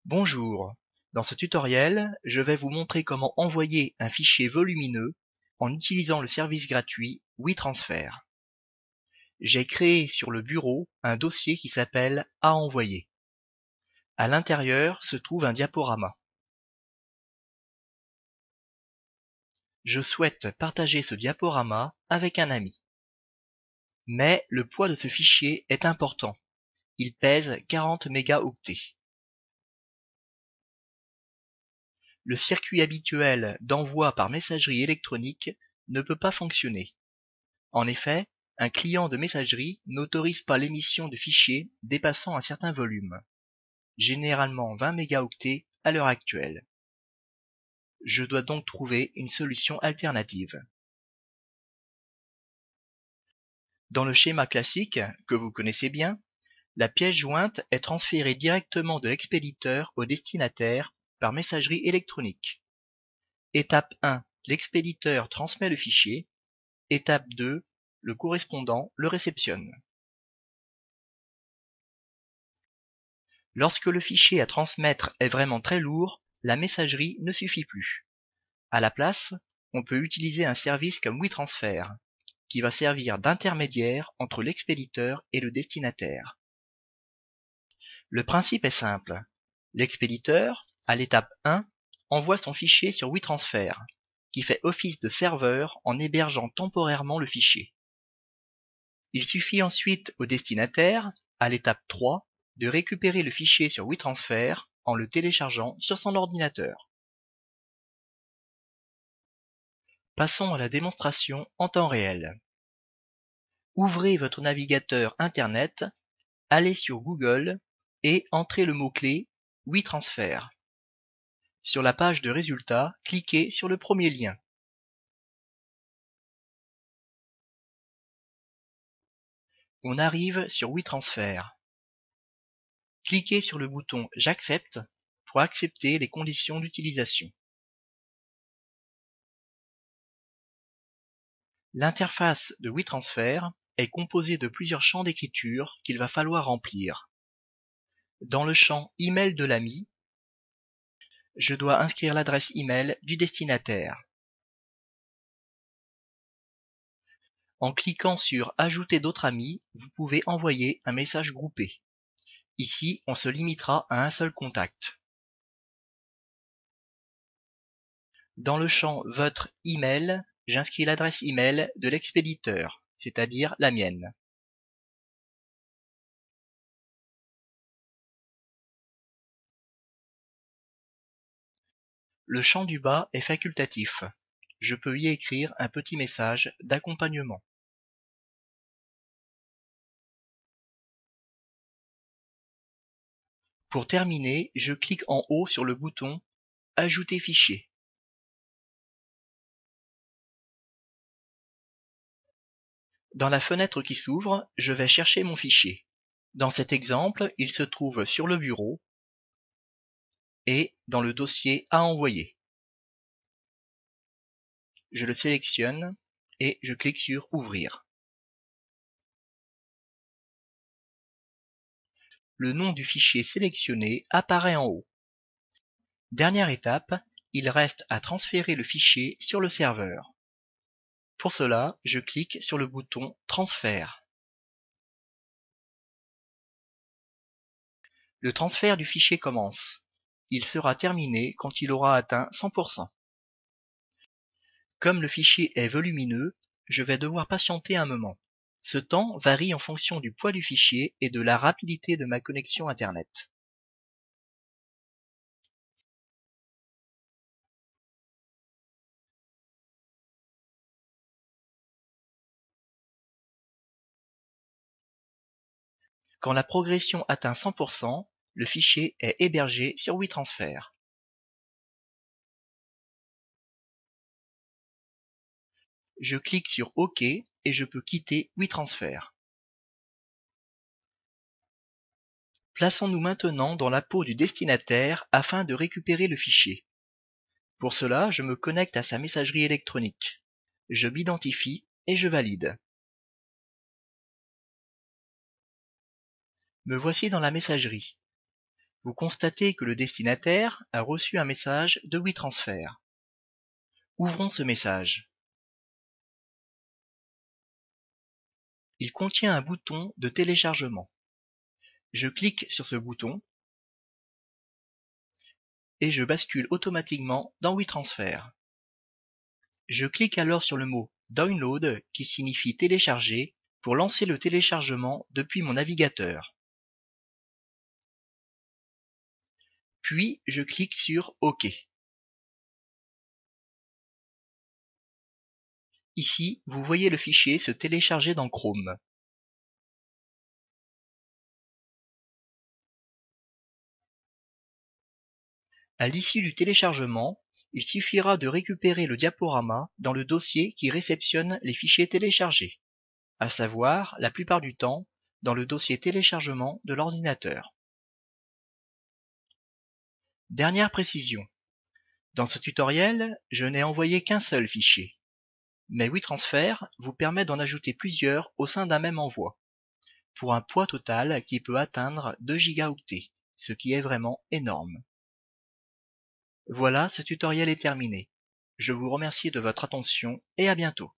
Bonjour, dans ce tutoriel, je vais vous montrer comment envoyer un fichier volumineux en utilisant le service gratuit WeTransfer. J'ai créé sur le bureau un dossier qui s'appelle À envoyer. À l'intérieur se trouve un diaporama. Je souhaite partager ce diaporama avec un ami. Mais le poids de ce fichier est important. Il pèse 40 mégaoctets. Le circuit habituel d'envoi par messagerie électronique ne peut pas fonctionner. En effet, un client de messagerie n'autorise pas l'émission de fichiers dépassant un certain volume, généralement 20 mégaoctets à l'heure actuelle. Je dois donc trouver une solution alternative. Dans le schéma classique, que vous connaissez bien, la pièce jointe est transférée directement de l'expéditeur au destinataire par messagerie électronique. Étape 1, l'expéditeur transmet le fichier. Étape 2, le correspondant le réceptionne. Lorsque le fichier à transmettre est vraiment très lourd, la messagerie ne suffit plus. À la place, on peut utiliser un service comme WeTransfer, qui va servir d'intermédiaire entre l'expéditeur et le destinataire. Le principe est simple. L'expéditeur, à l'étape 1, envoie son fichier sur WeTransfer, qui fait office de serveur en hébergeant temporairement le fichier. Il suffit ensuite au destinataire, à l'étape 3, de récupérer le fichier sur WeTransfer en le téléchargeant sur son ordinateur. Passons à la démonstration en temps réel. Ouvrez votre navigateur Internet, allez sur Google et entrez le mot-clé WeTransfer. Sur la page de résultats, cliquez sur le premier lien. On arrive sur WeTransfer. Cliquez sur le bouton J'accepte pour accepter les conditions d'utilisation. L'interface de WeTransfer est composée de plusieurs champs d'écriture qu'il va falloir remplir. Dans le champ Email de l'ami, je dois inscrire l'adresse email du destinataire. En cliquant sur Ajouter d'autres amis, vous pouvez envoyer un message groupé. Ici, on se limitera à un seul contact. Dans le champ Votre email, j'inscris l'adresse email de l'expéditeur, c'est-à-dire la mienne. Le champ du bas est facultatif. Je peux y écrire un petit message d'accompagnement. Pour terminer, je clique en haut sur le bouton Ajouter fichier. Dans la fenêtre qui s'ouvre, je vais chercher mon fichier. Dans cet exemple, il se trouve sur le bureau et dans le dossier à envoyer. Je le sélectionne et je clique sur Ouvrir. Le nom du fichier sélectionné apparaît en haut. Dernière étape, il reste à transférer le fichier sur le serveur. Pour cela, je clique sur le bouton Transfert. Le transfert du fichier commence. Il sera terminé quand il aura atteint 100%. Comme le fichier est volumineux, je vais devoir patienter un moment. Ce temps varie en fonction du poids du fichier et de la rapidité de ma connexion Internet. Quand la progression atteint 100%, le fichier est hébergé sur WeTransfer. Je clique sur OK et je peux quitter WeTransfer. Plaçons-nous maintenant dans la peau du destinataire afin de récupérer le fichier. Pour cela, je me connecte à sa messagerie électronique. Je m'identifie et je valide. Me voici dans la messagerie. Vous constatez que le destinataire a reçu un message de WeTransfer. Ouvrons ce message. Il contient un bouton de téléchargement. Je clique sur ce bouton et je bascule automatiquement dans WeTransfer. Je clique alors sur le mot Download qui signifie télécharger pour lancer le téléchargement depuis mon navigateur. Puis je clique sur OK. Ici, vous voyez le fichier se télécharger dans Chrome. À l'issue du téléchargement, il suffira de récupérer le diaporama dans le dossier qui réceptionne les fichiers téléchargés, à savoir, la plupart du temps, dans le dossier téléchargement de l'ordinateur. Dernière précision. Dans ce tutoriel, je n'ai envoyé qu'un seul fichier. Mais WeTransfer vous permet d'en ajouter plusieurs au sein d'un même envoi, pour un poids total qui peut atteindre 2 gigaoctets, ce qui est vraiment énorme. Voilà, ce tutoriel est terminé. Je vous remercie de votre attention et à bientôt.